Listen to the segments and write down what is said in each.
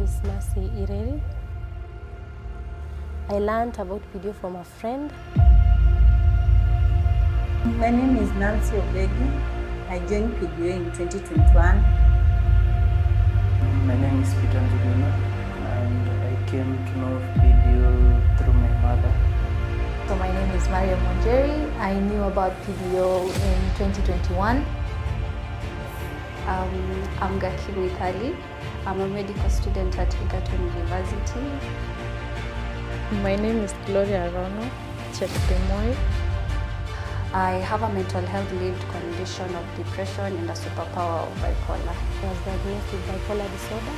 is Ireri. I learned about Pdo from a friend. My name is Obegi. I joined Pdo in 2021. My name is Njuguna, and I came to know Pdo through my mother. So my name is Mariamu Mumin. I knew about Pdo in 2021. I'm Ireri. I'm a medical student at Egerton University. My name is Gloria Rono Cheptemoy. I have a mental health linked condition of depression and a superpower of bipolar. I was diagnosed with bipolar disorder,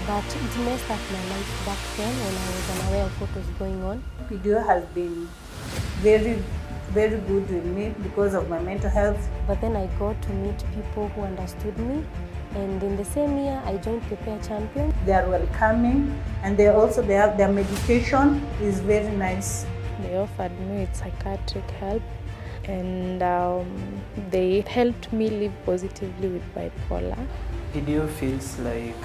but it messed up my life back then when I was unaware of what was going on. Pdo has been very good with me because of my mental health. But then I got to meet people who understood me, and in the same year I joined Prepare Champion. They are welcoming, and they have their medication is very nice. They offered me psychiatric help, and they helped me live positively with bipolar. Pdo feels like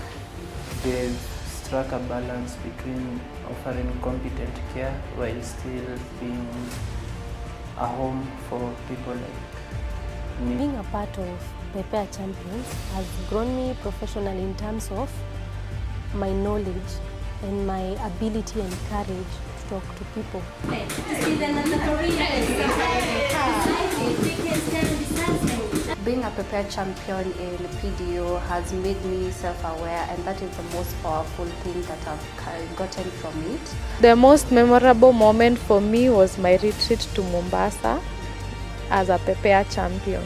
they've struck a balance between offering competent care while still being a home for people like me. Being a part of Prepare Champions has grown me professionally in terms of my knowledge and my ability and courage to talk to people. Being a Prepare Champion in Pdo has made me self-aware, and that is the most powerful thing that I've gotten from it. The most memorable moment for me was my retreat to Mombasa as a Prepare Champion.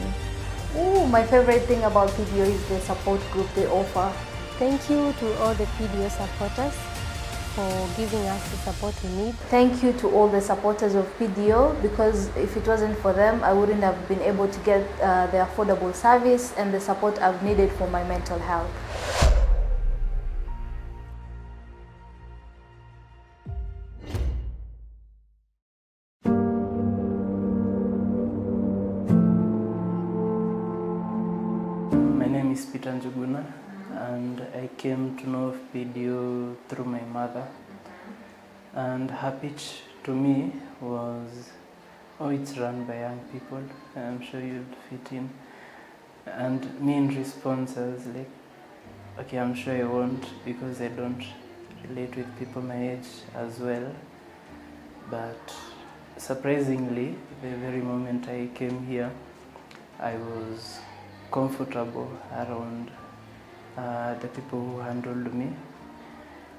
My favorite thing about Pdo is the support group they offer. Thank you to all the Pdo supporters for giving us the support we need. Thank you to all the supporters of Pdo, because if it wasn't for them, I wouldn't have been able to get the affordable service and the support I've needed for my mental health. My name is Njuguna, and I came to know Pdo through my mother. And her pitch to me was, it's run by young people, I'm sure you'll fit in. And me in response, I was like, okay, I'm sure I won't, because I don't relate with people my age as well. But surprisingly, the very moment I came here, I was comfortable around the people who handled me.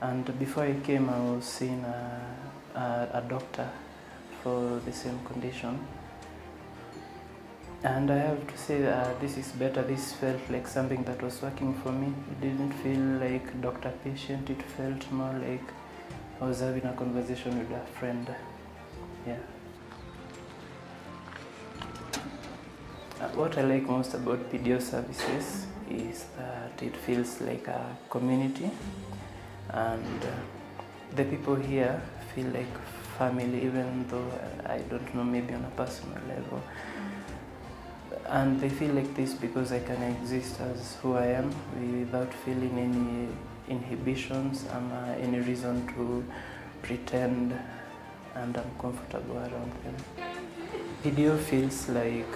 And before I came, I was seeing a doctor for the same condition. And I have to say this is better. This felt like something that was working for me. It didn't feel like doctor-patient. It felt more like I was having a conversation with a friend. Yeah. What I like most about Pdo services is that it feels like a community, and the people here feel like family, even though I don't know, maybe on a personal level. And they feel like this because I can exist as who I am without feeling any inhibitions and any reason to pretend, and I'm comfortable around them. Pdo feels like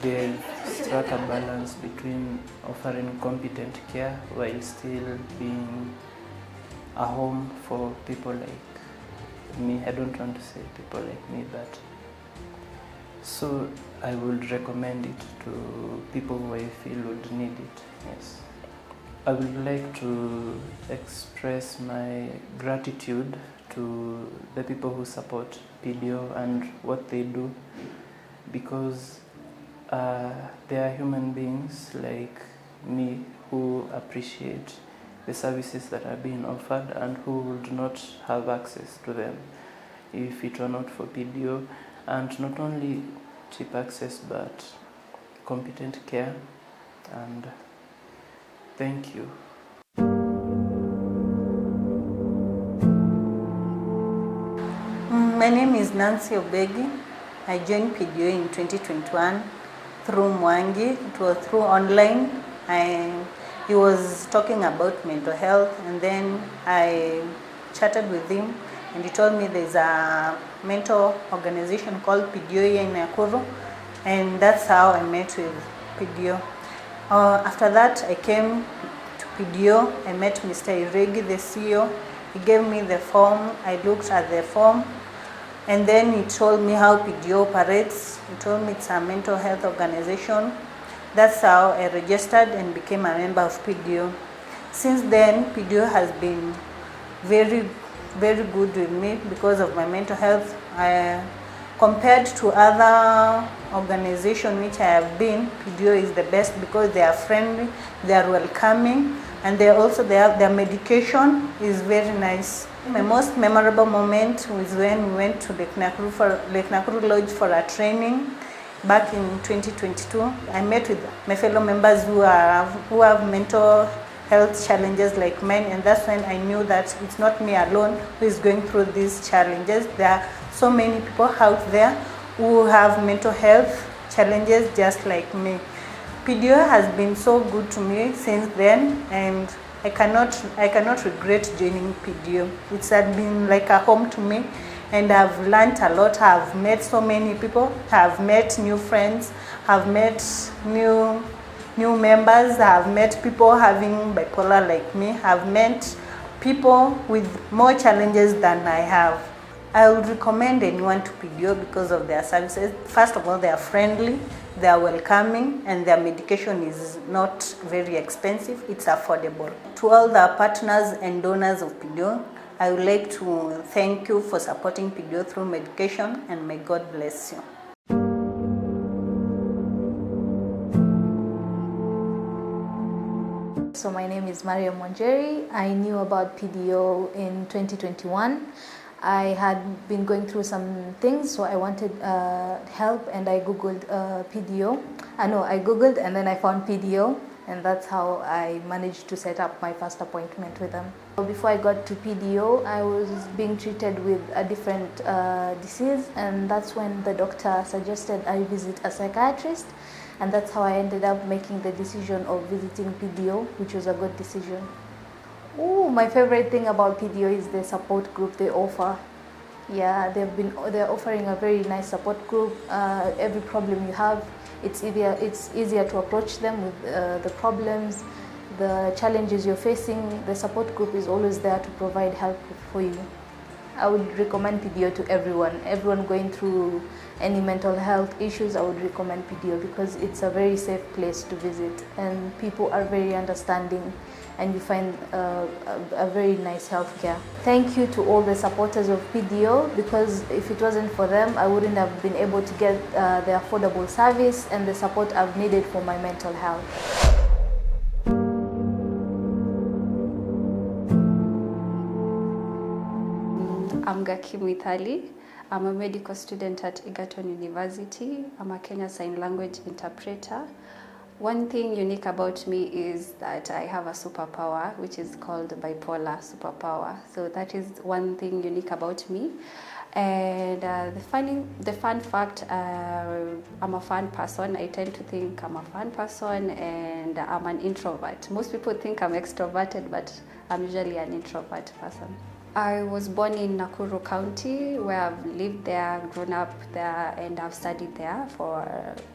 they've struck a balance between offering competent care while still being a home for people like me. I don't want to say people like me, but so I would recommend it to people who I feel would need it. Yes. I would like to express my gratitude to the people who support Pdo and what they do, because they are human beings like me who appreciate the services that are being offered and who would not have access to them if it were not for Pdo. And not only cheap access, but competent care. And thank you. My name is Obegi. I joined Pdo in 2021 through Mwangi. It was through online. I He was talking about mental health, and then I chatted with him, and he told me there's a mental organization called Pdo in Nakuru, and that's how I met with Pdo. After that, I came to Pdo. I met Mr. Ireri, the CEO. He gave me the form. I looked at the form, and then he told me how Pdo operates. He told me it's a mental health organization. That's how I registered and became a member of Pdo. Since then, Pdo has been very good with me because of my mental health. Compared to other organizations which I have been, Pdo is the best because they are friendly, they are welcoming, and their medication is very nice. My most memorable moment was when we went to Lake Nakuru Lodge for a training back in 2022. I met with my fellow members who have mental health challenges like mine, and that's when I knew that it's not me alone who is going through these challenges. There are so many people out there who have mental health challenges just like me. Pdo has been so good to me since then, and I cannot regret joining Pdo. It's been like a home to me, and I've learned a lot. I've met so many people, I've met new friends, I've met new members, I've met people having bipolar like me, I've met people with more challenges than I have. I would recommend anyone to Pdo because of their services. First of all, they are friendly, they are welcoming, and their medication is not very expensive, it's affordable. To all the partners and donors of Pdo, I would like to thank you for supporting Pdo through medication, and may God bless you. So my name is Mariamu Mumin. I knew about Pdo in 2021. I had been going through some things, so I wanted help, and I googled Pdo. I googled and then I found Pdo, and that's how I managed to set up my first appointment with them. Before I got to Pdo, I was being treated with a different disease, and that's when the doctor suggested I visit a psychiatrist, and that's how I ended up making the decision of visiting Pdo, which was a good decision. My favorite thing about Pdo is the support group they offer. Yeah, they're offering a very nice support group. Every problem you have, it's easier to approach them with the problems, the challenges you're facing. The support group is always there to provide help for you. I would recommend Pdo to everyone going through any mental health issues. I would recommend Pdo because it's a very safe place to visit, and people are very understanding, and you find a very nice healthcare. Thank you to all the supporters of Pdo, because if it wasn't for them, I wouldn't have been able to get the affordable service and the support I've needed for my mental health. I'm Mithali. I'm a medical student at Egerton University. I'm a Kenya Sign Language interpreter. One thing unique about me is that I have a superpower, which is called bipolar superpower. So that is one thing unique about me. And the fun fact, I'm a fun person. I tend to think I'm a fun person, and I'm an introvert. Most people think I'm extroverted, but I'm usually an introvert person. I was born in Nakuru County, where I've lived there, grown up there, and I've studied there for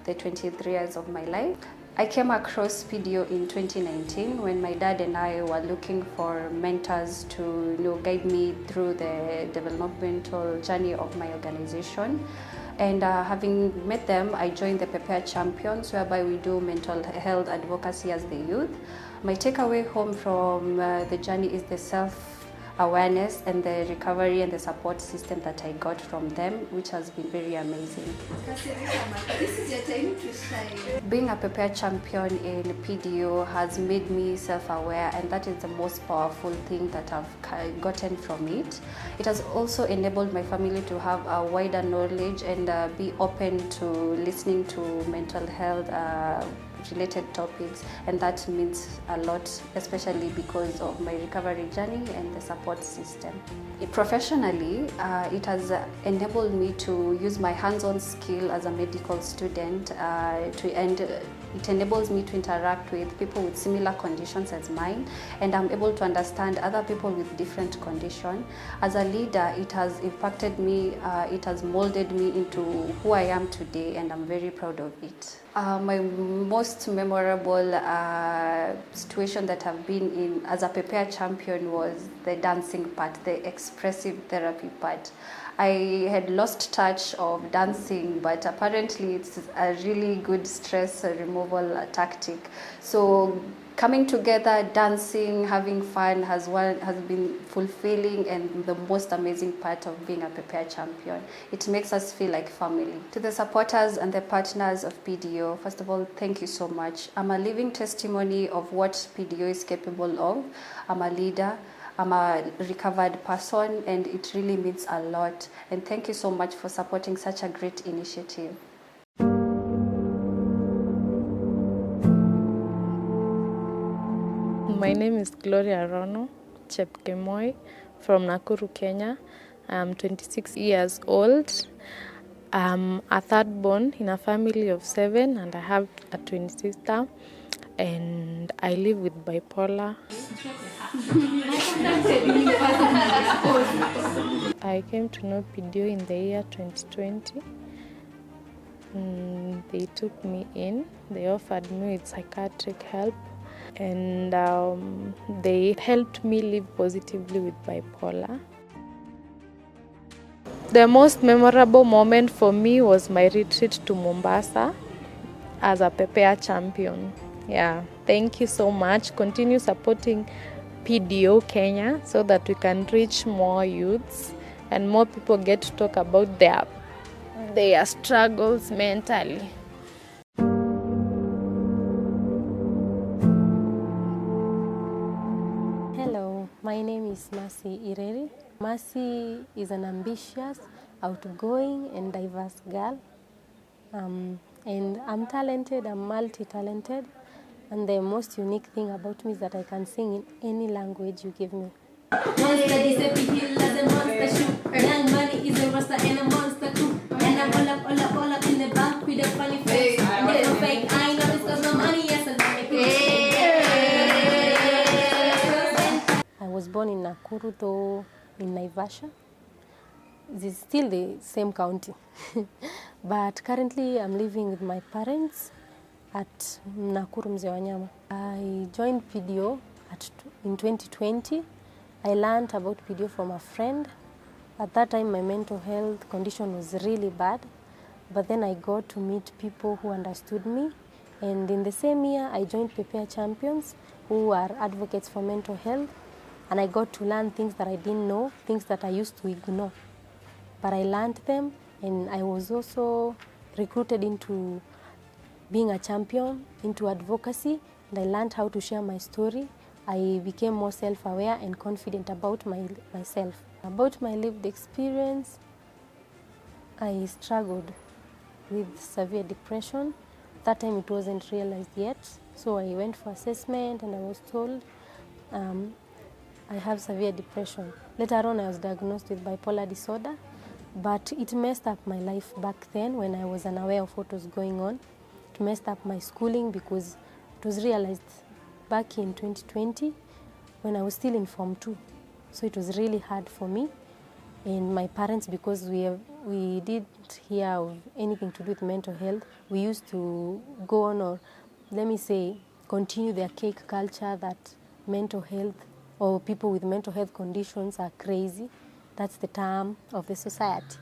the 23 years of my life. I came across Pdo in 2019 when my dad and I were looking for mentors to guide me through the developmental journey of my organization. And having met them, I joined the Pdo Champions, whereby we do mental health advocacy as the youth. My takeaway home from the journey is the self-awareness and the recovery and the support system that I got from them, which has been very amazing. This is your time to shine. Being a Pdo champion in Pdo has made me self-aware, and that is the most powerful thing that I've gotten from it. It has also enabled my family to have a wider knowledge and be open to listening to mental health related topics, and that means a lot, especially because of my recovery journey and the support system. Professionally, it has enabled me to use my hands-on skill as a medical student, and it enables me to interact with people with similar conditions as mine, and I'm able to understand other people with different conditions. As a leader, it has impacted me, it has molded me into who I am today, and I'm very proud of it. My most memorable situation that I've been in as a Prepare champion was the dancing part, the expressive therapy part. I had lost touch of dancing, but apparently it's a really good stress removal tactic. So coming together, dancing, having fun has been fulfilling and the most amazing part of being a Prepare champion. It makes us feel like family. To the supporters and the partners of PDO, first of all, thank you so much. I'm a living testimony of what PDO is capable of. I'm a leader, I'm a recovered person, and it really means a lot. And thank you so much for supporting such a great initiative. My name is Gloria Rono Chepkemoi from Nakuru, Kenya. I'm 26 years old. I'm a third born in a family of 7, and I have a twin sister, and I live with bipolar. I came to know PDO in the year 2020. They took me in, they offered me with psychiatric help, and they helped me live positively with bipolar. The most memorable moment for me was my retreat to Mombasa as a Prepare champion. Yeah, thank you so much. Continue supporting PDO Kenya so that we can reach more youths and more people get to talk about their struggles mentally. Hello, my name is Mercy Ireri. Mercy is an ambitious, outgoing and diverse girl. And I'm talented, I'm multi-talented. And the most unique thing about me is that I can sing in any language you give me. Monster is a big hill as a monster shoe. Young money is a rasta and a monster too. And I'm all up in the bank with a funny face. And there's no fake, I know this cause no money, yes, and I was born in Nakuru, though in Naivasha. It's still the same county. But currently I'm living with my parents at Nakuru Mzee Wanyama. I joined PDO in 2020. I learned about PDO from a friend. At that time my mental health condition was really bad, but then I got to meet people who understood me, and in the same year I joined Prepare Champions, who are advocates for mental health, and I got to learn things that I didn't know, things that I used to ignore. But I learned them, and I was also recruited into being a champion, into advocacy, and I learned how to share my story. I became more self-aware and confident about myself. About my lived experience, I struggled with severe depression. That time it wasn't realized yet, so I went for assessment and I was told I have severe depression. Later on I was diagnosed with bipolar disorder, but it messed up my life back then when I was unaware of what was going on. It messed up my schooling because it was realized back in 2020 when I was still in Form 2. So it was really hard for me and my parents, because we didn't hear of anything to do with mental health. We used to go on, or let me say, continue the archaic culture that mental health or people with mental health conditions are crazy. That's the term of the society.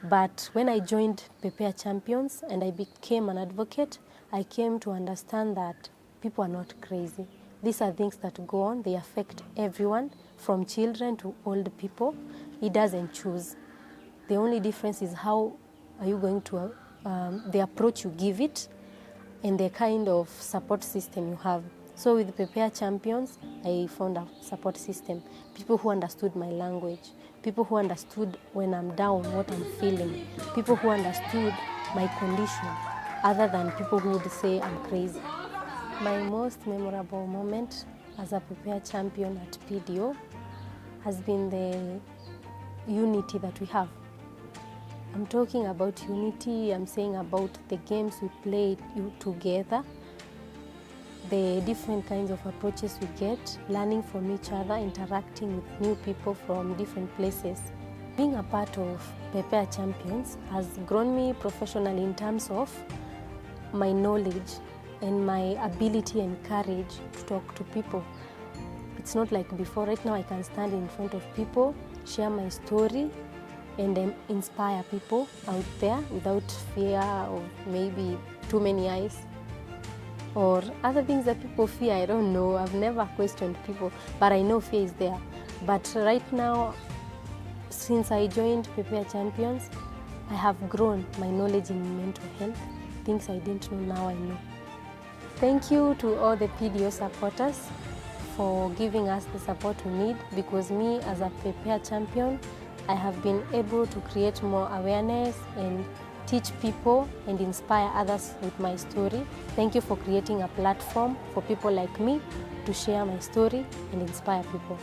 But when I joined Prepare Champions and I became an advocate, I came to understand that people are not crazy. These are things that go on. They affect everyone, from children to old people. It doesn't choose. The only difference is how are you going to, the approach you give it and the kind of support system you have. So with Prepare Champions, I found a support system. People who understood my language, people who understood when I'm down, what I'm feeling, people who understood my condition. other than people who would say I'm crazy. My most memorable moment as a Prepare champion at PDO has been the unity that we have. I'm talking about unity, I'm saying about the games we play together, the different kinds of approaches we get, learning from each other, interacting with new people from different places. Being a part of Prepare Champions has grown me professionally in terms of my knowledge and my ability and courage to talk to people. It's not like before. Right now I can stand in front of people, share my story, and inspire people out there without fear of maybe too many eyes or other things that people fear. I don't know. I've never questioned people, but I know fear is there. But right now, since I joined Prepare Champions, I have grown my knowledge in mental health. Things I didn't know, now I know. Thank you to all the PDO supporters for giving us the support we need, because me as a Prepare champion, I have been able to create more awareness and teach people and inspire others with my story. Thank you for creating a platform for people like me to share my story and inspire people.